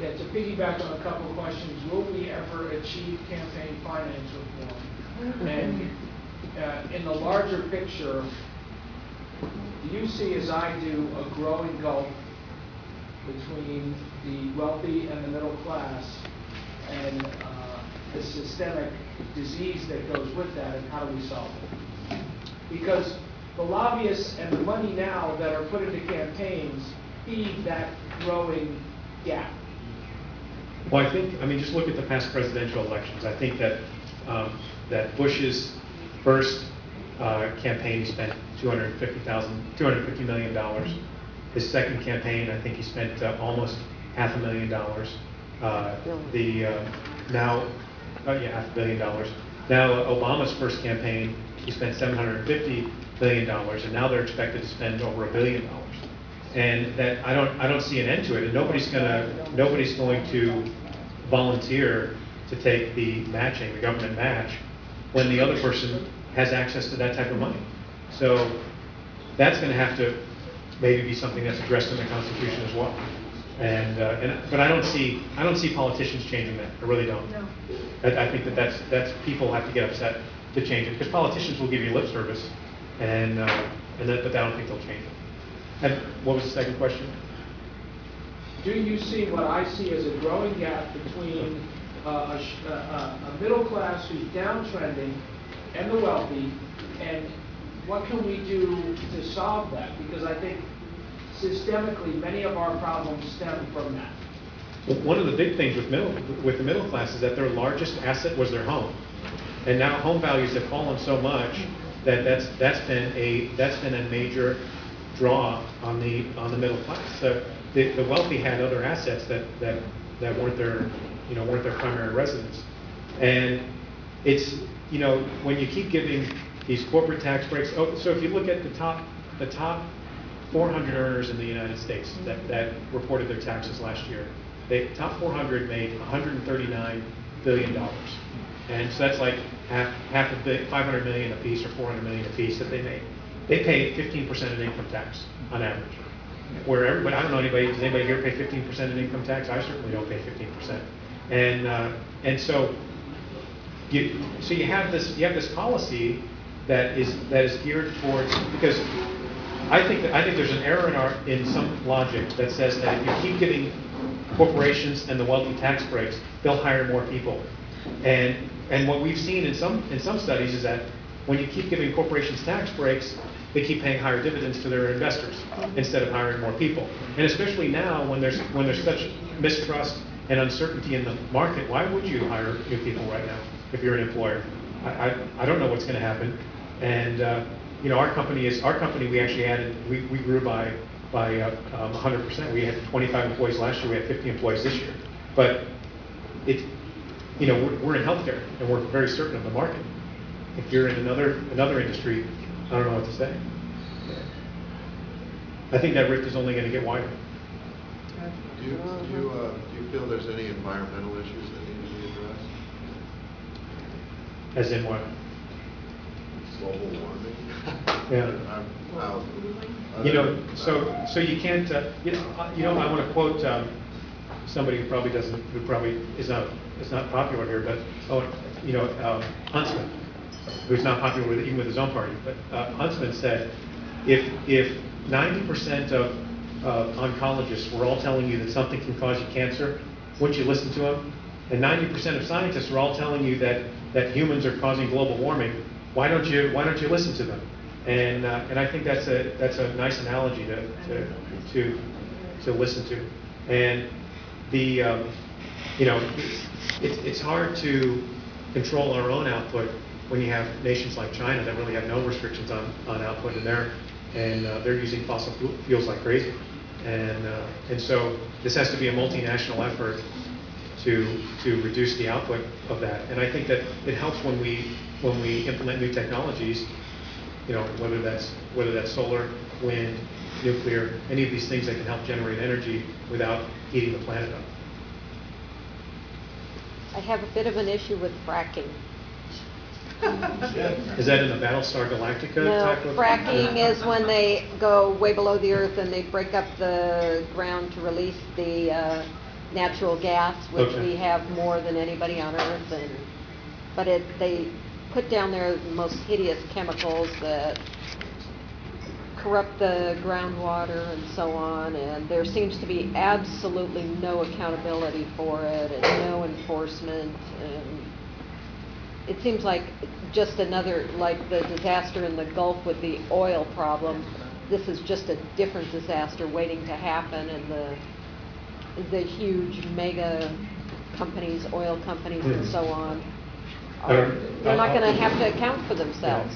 Yeah, to piggyback on a couple of questions, will we ever achieve campaign finance reform? And in the larger picture, do you see, as I do, a growing gulf between the wealthy and the middle class, and the systemic disease that goes with that, and how do we solve it? Because the lobbyists and the money now that are put into campaigns feed that growing gap. Well, I mean, just look at the past presidential elections. I think that that Bush's first campaign, he spent $250 million. His second campaign, I think he spent almost $500,000. $500 million. Now, Obama's first campaign, he spent $750 million, and now they're expected to spend over $1 billion. And that I don't see an end to it, and nobody's going to volunteer to take the government match, when the other person has access to that type of money. So that's going to have to maybe be something that's addressed in the Constitution as well. But I don't see politicians changing that. I really don't. No. I think that's people have to get upset to change it, because politicians will give you lip service, but I don't think they'll change it. And what was the second question? Do you see what I see as a growing gap between a middle class who's downtrending and the wealthy, and what can we do to solve that? Because I think systemically many of our problems stem from that. Well, one of the big things with the middle class is that their largest asset was their home, and now home values have fallen so much that that's been a major draw on the middle class. So the wealthy had other assets that weren't their primary residence, and it's, when you keep giving these corporate tax breaks. So if you look at the top 400 earners in the United States that reported their taxes last year, the top 400 made $139 billion, and so that's like half of the 500 million a piece or 400 million a piece that they made. They pay 15% in income tax on average. Where everybody, I don't know anybody, does anybody here pay 15% in income tax? I certainly don't pay 15%. And so you have this policy that is geared towards, because I think there's an error in some logic that says that if you keep giving corporations and the wealthy tax breaks, they'll hire more people. And what we've seen in some studies is that when you keep giving corporations tax breaks, they keep paying higher dividends to their investors instead of hiring more people. And especially now, when there's such mistrust and uncertainty in the market, why would you hire new people right now if you're an employer? I don't know what's going to happen. And our company, we actually we grew by 100%. We had 25 employees last year. We had 50 employees this year. But we're in healthcare, and we're very certain of the market. If you're in another industry, I don't know what to say. I think that rift is only going to get wider. Do you feel there's any environmental issues that need to be addressed? As in what? Global warming. Yeah. So you can't. I want to quote somebody who probably is not popular here, but Huntsman, who's not popular even with his own party. But Huntsman said, if 90% of oncologists were all telling you that something can cause you cancer, wouldn't you listen to them? And 90% of scientists are all telling you that humans are causing global warming. Why don't you listen to them? And I think that's a nice analogy to listen to. And it's hard to control our own output when you have nations like China that really have no restrictions on output, and they're using fossil fuels like crazy. And so this has to be a multinational effort to reduce the output of that. And I think that it helps when we implement new technologies, whether that's solar, wind, nuclear, any of these things that can help generate energy without heating the planet up. I have a bit of an issue with fracking. Is that in the Battlestar Galactica type of? No, fracking is when they go way below the earth and they break up the ground to release the natural gas, which Okay. we have more than anybody on earth, but they put down there the most hideous chemicals that corrupt the groundwater and so on, and there seems to be absolutely no accountability for it and no enforcement, and it seems like just another, like the disaster in the Gulf with the oil problem, this is just a different disaster waiting to happen, and the huge mega companies, oil companies and so on, they're not going to have to account for themselves.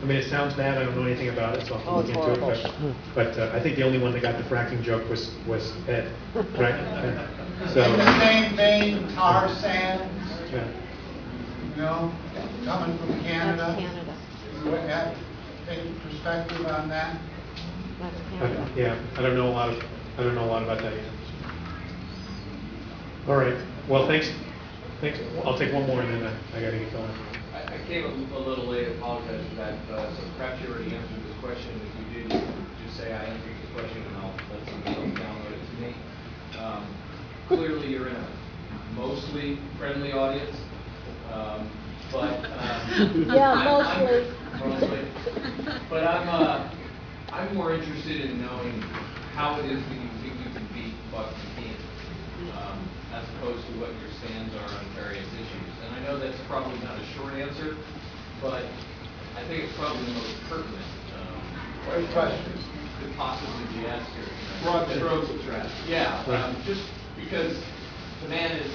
I mean, it sounds bad. I don't know anything about it, so I'll have to Oh, look it's into it. horrible. But I think the only one that got the fracking joke was Ed, right? So, In the same vein, tar sands, yeah. you know, coming from Canada. That's Canada. What that, take perspective on that? That's Canada. Yeah, I don't know a lot about that either. All right. Well, thanks. I'll take one more and then I got to get going. I came a little late, apologize for that, so perhaps you already answered this question. If you did, just say I answered this question and I'll let somebody else download it to me. Clearly you're in a mostly friendly audience, but Yeah, mostly. mostly. But I'm more interested in knowing how it is that you think you can beat Buck McKeon, as opposed to what your stands are on various issues. And I know that's probably not a short answer, but I think it's probably the most pertinent Great question. could possibly be asked here. Broad strokes of trash. Yeah, Right. just because the man is,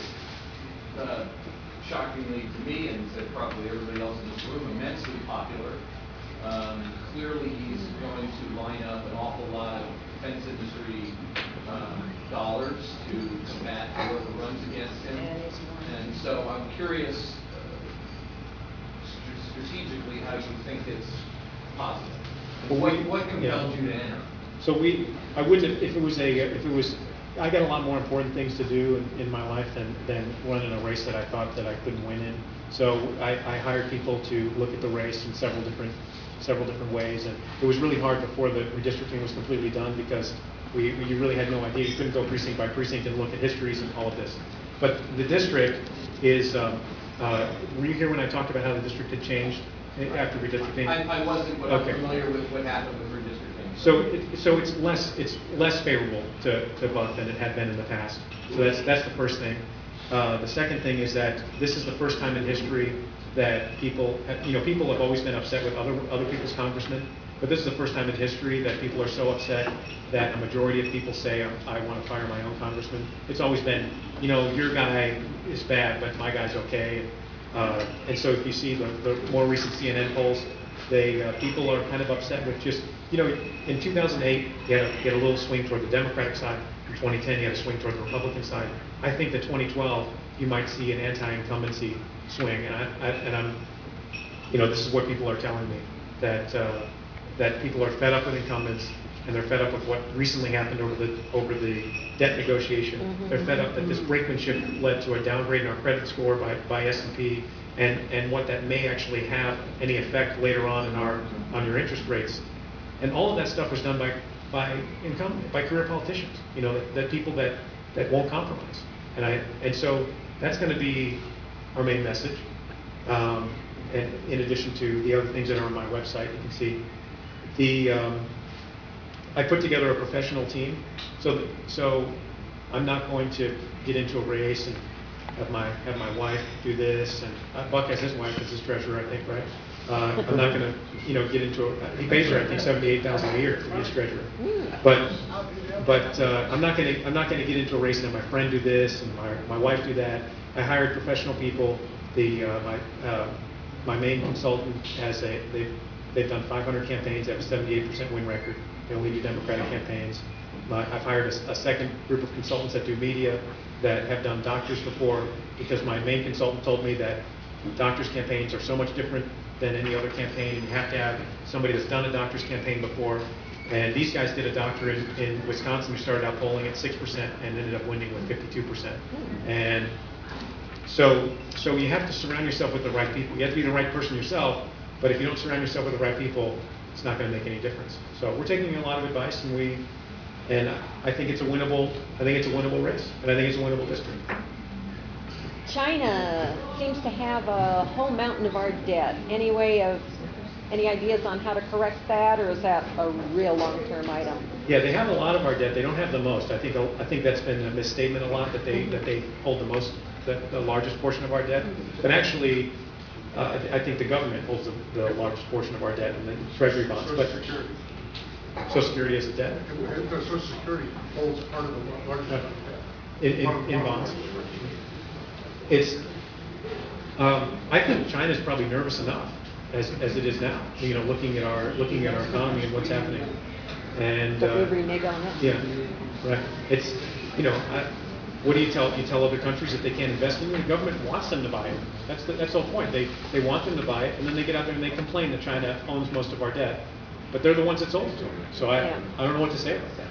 shockingly to me, and to probably everybody else in this room, immensely popular. Clearly he's going to line up an awful lot of defense industry dollars to combat whoever runs against him. And so I'm curious, strategically, how you think it's possible. Well, What compelled you to enter? So I wouldn't, if it was, I got a lot more important things to do in my life than running a race that I thought that I couldn't win in. So I hired people to look at the race in several different ways, and it was really hard before the redistricting was completely done because you really had no idea. You couldn't go precinct by precinct and look at histories and all of this. But the district is, were you here when I talked about how the district had changed after redistricting? I wasn't, but Okay. I'm familiar with what happened with redistricting. So it's less favorable to Buck than it had been in the past. So that's the first thing. The second thing is that this is the first time in history that people have always been upset with other people's congressmen, but this is the first time in history that people are so upset that a majority of people say, I want to fire my own congressman. It's always been, your guy is bad, but my guy's okay. And so if you see the more recent CNN polls, people are kind of upset with just, in 2008, you had a little swing toward the Democratic side. In 2010, you had a swing toward the Republican side. I think that 2012, you might see an anti-incumbency swing, and I'm, this is what people are telling me, that people are fed up with incumbents, and they're fed up with what recently happened over the debt negotiation. Mm-hmm. They're fed up that this brakemanship led to a downgrade in our credit score by S&P, and what that may actually have any effect later on on your interest rates. And all of that stuff was done by career politicians, that people that won't compromise. And so that's going to be our main message. And in addition to the other things that are on my website, you can see I put together a professional team. So I'm not going to get into a race and have my wife do this, and Buck has his wife as his treasurer, I think, right? I'm not going to, get into he pays her, I think, $78,000 a year to be his treasurer. But I'm not going to get into a race and have my friend do this and my wife do that. I hired professional people. My main consultant they've done 500 campaigns. They have a 78% win record. They only do Democratic campaigns. I've hired a second group of consultants that do media that have done doctors before, because my main consultant told me that doctors' campaigns are so much different than any other campaign. You have to have somebody that's done a doctor's campaign before. And these guys did a doctor in Wisconsin who started out polling at 6% and ended up winning with 52%. And so you have to surround yourself with the right people. You have to be the right person yourself, but if you don't surround yourself with the right people, it's not going to make any difference. So we're taking a lot of advice, And I think it's a winnable race, and I think it's a winnable district. China seems to have a whole mountain of our debt. Any ideas on how to correct that, or is that a real long-term item? Yeah, they have a lot of our debt. They don't have the most. I think that's been a misstatement a lot, that they hold the largest portion of our debt. But actually, I think the government holds the largest portion of our debt and the treasury bonds. Social But Security. Social Security is a debt The Social Security holds part of the largest debt. in bonds. It's. I think China's probably nervous enough as it is now. You know, looking at our economy and what's happening. And But we renege on it? yeah, right. It's, you know, what do you tell other countries that they can't invest in you? The government wants them to buy it. That's the whole point. They want them to buy it, and then they get out there and they complain that China owns most of our debt, but they're the ones that sold it to them. So I don't know what to say about that.